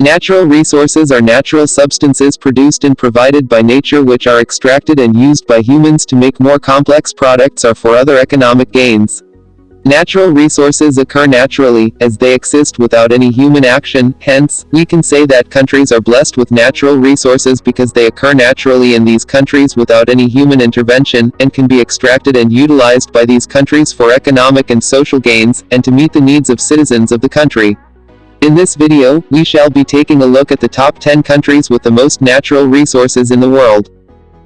Natural resources are natural substances produced and provided by nature which are extracted and used by humans to make more complex products or for other economic gains. Natural resources occur naturally, as they exist without any human action. Hence, we can say that countries are blessed with natural resources because they occur naturally in these countries without any human intervention, and can be extracted and utilized by these countries for economic and social gains, and to meet the needs of citizens of the country. In this video, we shall be taking a look at the top 10 countries with the most natural resources in the world.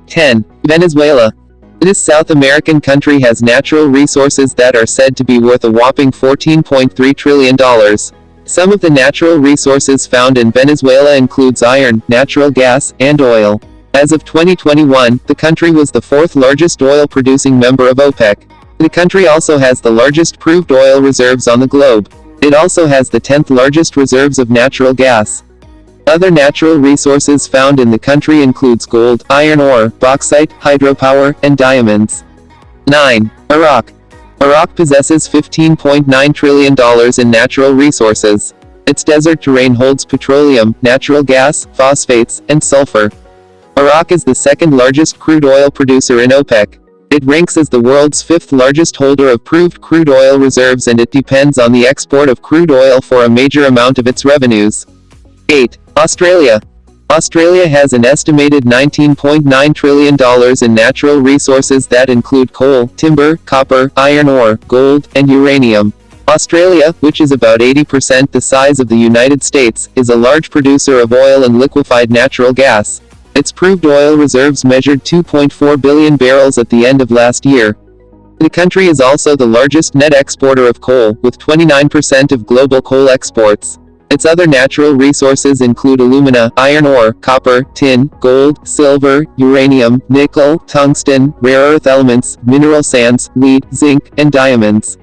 10. Venezuela. This South American country has natural resources that are said to be worth a whopping $14.3 trillion. Some of the natural resources found in Venezuela includes iron, natural gas, and oil. As of 2021, the country was the fourth largest oil-producing member of OPEC. The country also has the largest proved oil reserves on the globe. It also has the 10th largest reserves of natural gas. Other natural resources found in the country includes gold, iron ore, bauxite, hydropower, and diamonds. 9. Iraq. Iraq possesses $15.9 trillion in natural resources. Its desert terrain holds petroleum, natural gas, phosphates, and sulfur. Iraq is the second largest crude oil producer in OPEC. It ranks as the world's fifth largest holder of proved crude oil reserves, and it depends on the export of crude oil for a major amount of its revenues. 8. Australia. Australia has an estimated $19.9 trillion in natural resources that include coal, timber, copper, iron ore, gold, and uranium. Australia, which is about 80% the size of the United States, is a large producer of oil and liquefied natural gas. Its proved oil reserves measured 2.4 billion barrels at the end of last year. The country is also the largest net exporter of coal, with 29% of global coal exports. Its other natural resources include alumina, iron ore, copper, tin, gold, silver, uranium, nickel, tungsten, rare earth elements, mineral sands, lead, zinc, and diamonds.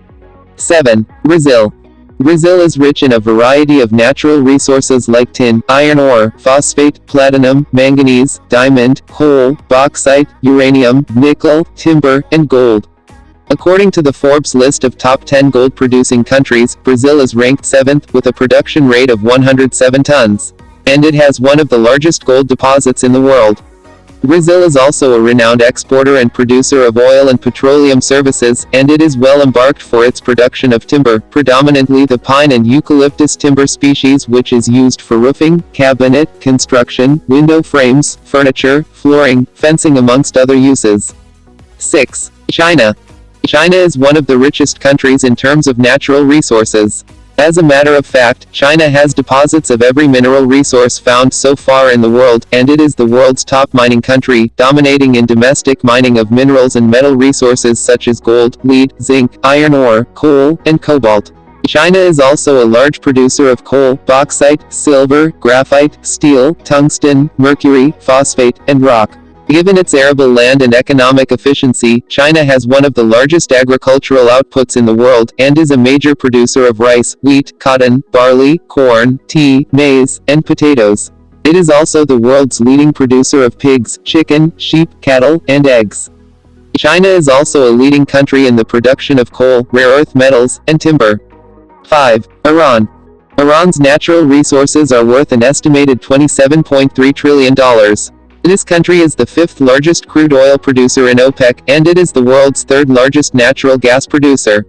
7. Brazil. Brazil is rich in a variety of natural resources like tin, iron ore, phosphate, platinum, manganese, diamond, coal, bauxite, uranium, nickel, timber, and gold. According to the Forbes list of top 10 gold-producing countries, Brazil is ranked 7th, with a production rate of 107 tons. And it has one of the largest gold deposits in the world. Brazil is also a renowned exporter and producer of oil and petroleum services, and it is well embarked for its production of timber, predominantly the pine and eucalyptus timber species, which is used for roofing, cabinet, construction, window frames, furniture, flooring, fencing, amongst other uses. 6. China. China is one of the richest countries in terms of natural resources. As a matter of fact, China has deposits of every mineral resource found so far in the world, and it is the world's top mining country, dominating in domestic mining of minerals and metal resources such as gold, lead, zinc, iron ore, coal, and cobalt. China is also a large producer of coal, bauxite, silver, graphite, steel, tungsten, mercury, phosphate, and rock. Given its arable land and economic efficiency, China has one of the largest agricultural outputs in the world, and is a major producer of rice, wheat, cotton, barley, corn, tea, maize, and potatoes. It is also the world's leading producer of pigs, chicken, sheep, cattle, and eggs. China is also a leading country in the production of coal, rare earth metals, and timber. 5. Iran. Iran's natural resources are worth an estimated $27.3 trillion. This country is the fifth largest crude oil producer in OPEC, and it is the world's third largest natural gas producer.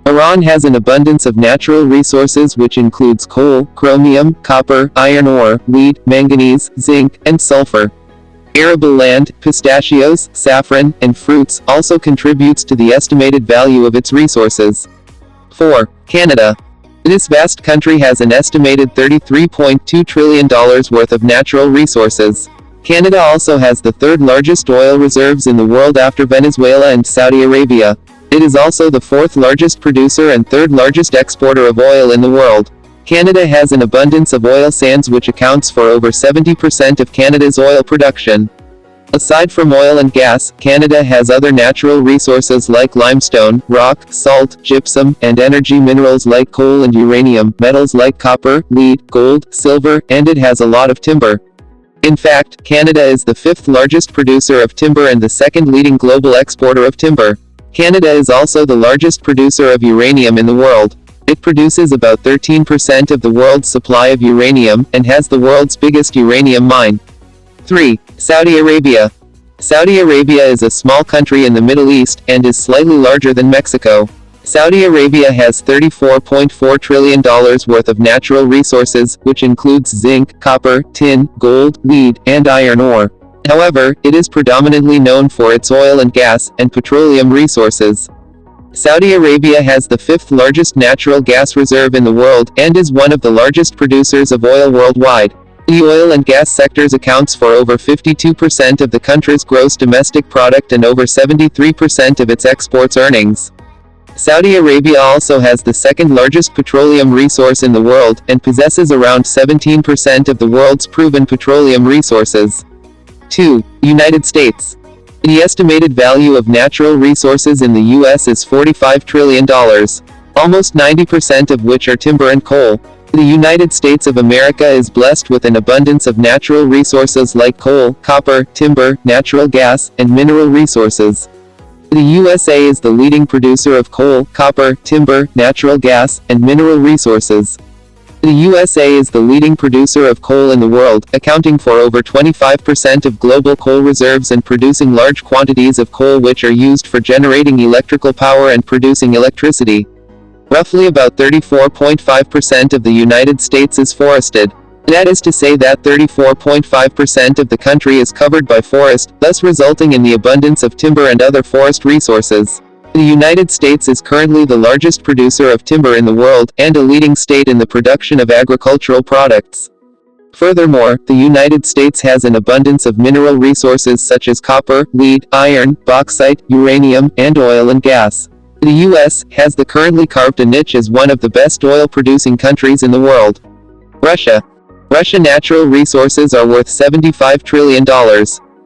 Iran has an abundance of natural resources which includes coal, chromium, copper, iron ore, lead, manganese, zinc, and sulfur. Arable land, pistachios, saffron, and fruits also contributes to the estimated value of its resources. 4. Canada. This vast country has an estimated $33.2 trillion worth of natural resources. Canada also has the third largest oil reserves in the world after Venezuela and Saudi Arabia. It is also the fourth largest producer and third largest exporter of oil in the world. Canada has an abundance of oil sands which accounts for over 70% of Canada's oil production. Aside from oil and gas, Canada has other natural resources like limestone, rock, salt, gypsum, and energy minerals like coal and uranium, metals like copper, lead, gold, silver, and it has a lot of timber. In fact, Canada is the fifth largest producer of timber and the second leading global exporter of timber. Canada is also the largest producer of uranium in the world. It produces about 13% of the world's supply of uranium, and has the world's biggest uranium mine. 3. Saudi Arabia. Saudi Arabia is a small country in the Middle East, and is slightly larger than Mexico. Saudi Arabia has $34.4 trillion worth of natural resources, which includes zinc, copper, tin, gold, lead, and iron ore. However, it is predominantly known for its oil and gas, and petroleum resources. Saudi Arabia has the fifth largest natural gas reserve in the world, and is one of the largest producers of oil worldwide. The oil and gas sectors accounts for over 52% of the country's gross domestic product and over 73% of its exports earnings. Saudi Arabia also has the second largest petroleum resource in the world, and possesses around 17% of the world's proven petroleum resources. 2. United States. The estimated value of natural resources in the U.S. is $45 trillion, almost 90% of which are timber and coal. The United States of America is blessed with an abundance of natural resources like coal, copper, timber, natural gas, and mineral resources. The USA is the leading producer of coal, copper, timber, natural gas, and mineral resources. The USA is the leading producer of coal in the world, accounting for over 25% of global coal reserves and producing large quantities of coal which are used for generating electrical power and producing electricity. Roughly about 34.5% of the United States is forested. That is to say that 34.5% of the country is covered by forest, thus resulting in the abundance of timber and other forest resources. The United States is currently the largest producer of timber in the world, and a leading state in the production of agricultural products. Furthermore, the United States has an abundance of mineral resources such as copper, lead, iron, bauxite, uranium, and oil and gas. The U.S. has currently carved a niche as one of the best oil-producing countries in the world. Russia. Russia natural resources are worth $75 trillion.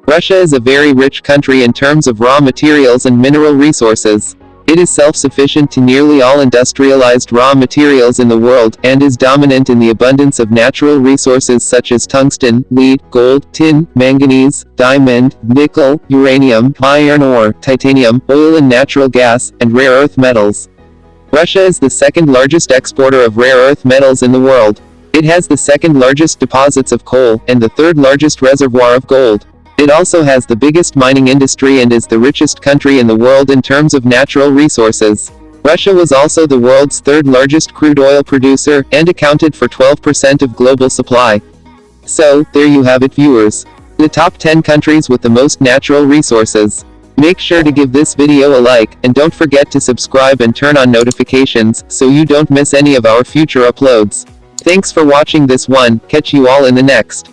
Russia is a very rich country in terms of raw materials and mineral resources. It is self-sufficient to nearly all industrialized raw materials in the world, and is dominant in the abundance of natural resources such as tungsten, lead, gold, tin, manganese, diamond, nickel, uranium, iron ore, titanium, oil and natural gas, and rare earth metals. Russia is the second largest exporter of rare earth metals in the world. It has the second largest deposits of coal, and the third largest reservoir of gold. It also has the biggest mining industry and is the richest country in the world in terms of natural resources. Russia was also the world's third largest crude oil producer, and accounted for 12% of global supply. So, there you have it viewers. The top 10 countries with the most natural resources. Make sure to give this video a like, and don't forget to subscribe and turn on notifications, so you don't miss any of our future uploads. Thanks for watching this one, catch you all in the next.